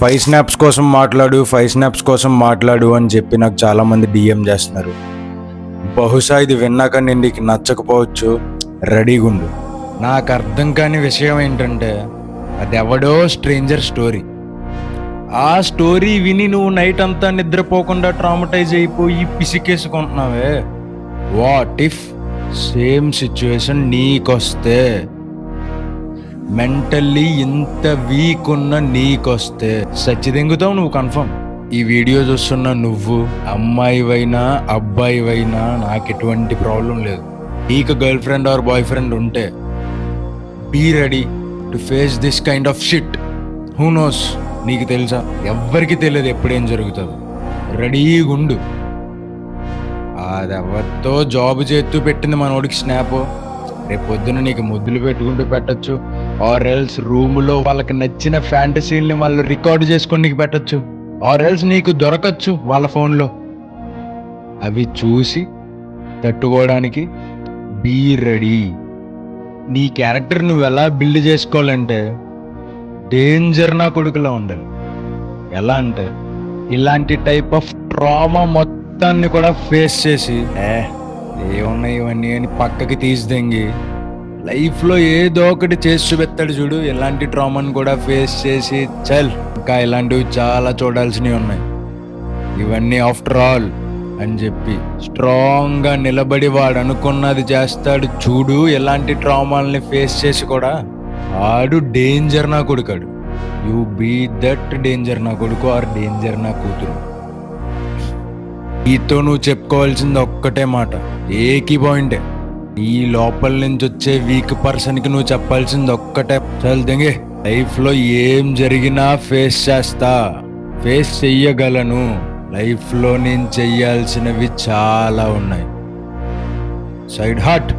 5 snaps కోసం మాట్లాడు 5 snaps కోసం మాట్లాడు అని చెప్పి నాకు చాలామంది డిఎం చేస్తున్నారు. బహుశా ఇది విన్నాక నేను నీకు నచ్చకపోవచ్చు, రెడీగా ఉండు. నాకు అర్థం కాని విషయం ఏంటంటే అది ఎవడో స్ట్రేంజర్ స్టోరీ. ఆ స్టోరీ విని నువ్వు నైట్ అంతా నిద్రపోకుండా ట్రామటైజ్ అయిపోయి పిసికేసుకుంటున్నావే. వాట్ ఇఫ్ సేమ్ సిచ్యువేషన్ నీకొస్తే, మెంటల్లీ ఇంత వీక్ ఉన్న నీకొస్తే సచ్చిదెంగుతావు నువ్వు కన్ఫర్మ్. ఈ వీడియో చూస్తున్న నువ్వు అమ్మాయివైనా అబ్బాయివైనా నాకు ఎటువంటి ప్రాబ్లం లేదు. నీకు girlfriend or boyfriend ఉంటే be ready to face this kind of shit. Who knows, నీకు తెలుసా? ఎవ్వరికి తెలియదు ఎప్పుడేం జరుగుతుందో. రెడీగా ఉండు. అది ఎవరితో జాబ్ చేస్తూ పెట్టింది మనోడికి స్నాప్, రేపు పొద్దున నీకు ముద్దులు పెట్టుకుంటూ పెట్టచ్చు. ఆర్ ఎల్స్ రూమ్లో వాళ్ళకి నచ్చిన ఫ్యాంటసీల్ని వాళ్ళు రికార్డ్ చేసుకొని నీకు పెట్టచ్చు. ఆర్ ఎల్స్ నీకు దొరకచ్చు వాళ్ళ ఫోన్లో. అవి చూసి తట్టుకోవడానికి బీ రెడీ. నీ క్యారెక్టర్ నువ్వు ఎలా బిల్డ్ చేసుకోవాలంటే డేంజర్ నా కొడుకులా ఉండాలి. ఎలా అంటే ఇలాంటి టైప్ ఆఫ్ ట్రామా మొత్తాన్ని కూడా ఫేస్ చేసి ఏమున్నాయి ఇవన్నీ అని పక్కకి తీసిదెంగి లైఫ్లో ఏదో ఒకటి చేసి చూపెత్తాడు చూడు. ఇలాంటి ట్రామాని కూడా ఫేస్ చేసి చల్ ఇంకా ఇలాంటివి చాలా చూడాల్సినవి ఉన్నాయి. ఇవన్నీ ఆఫ్టర్ ఆల్ అని చెప్పి స్ట్రాంగ్గా నిలబడి వాడు అనుకున్నది చేస్తాడు చూడు. ఎలాంటి ట్రామాలని ఫేస్ చేసి కూడా ఆడు డేంజర్ నా కొడుకాడు. యూ బీ దట్ డేంజర్ నా కొడుకు ఆర్ డేంజర్ నా కూతురు. నీతో నువ్వు చెప్పుకోవాల్సింది ఒక్కటే మాట, ఏకీ పాయింటే. ఈ లోపల నుంచి వచ్చే వీక్ పర్సన్కి నువ్వు చెప్పాల్సింది ఒక్కటే, చల్ దెంగే లైఫ్లో ఏం జరిగినా ఫేస్ చేస్తా, ఫేస్ చెయ్యగలను. లైఫ్లో నేను చెయ్యాల్సినవి చాలా ఉన్నాయి. Side heart.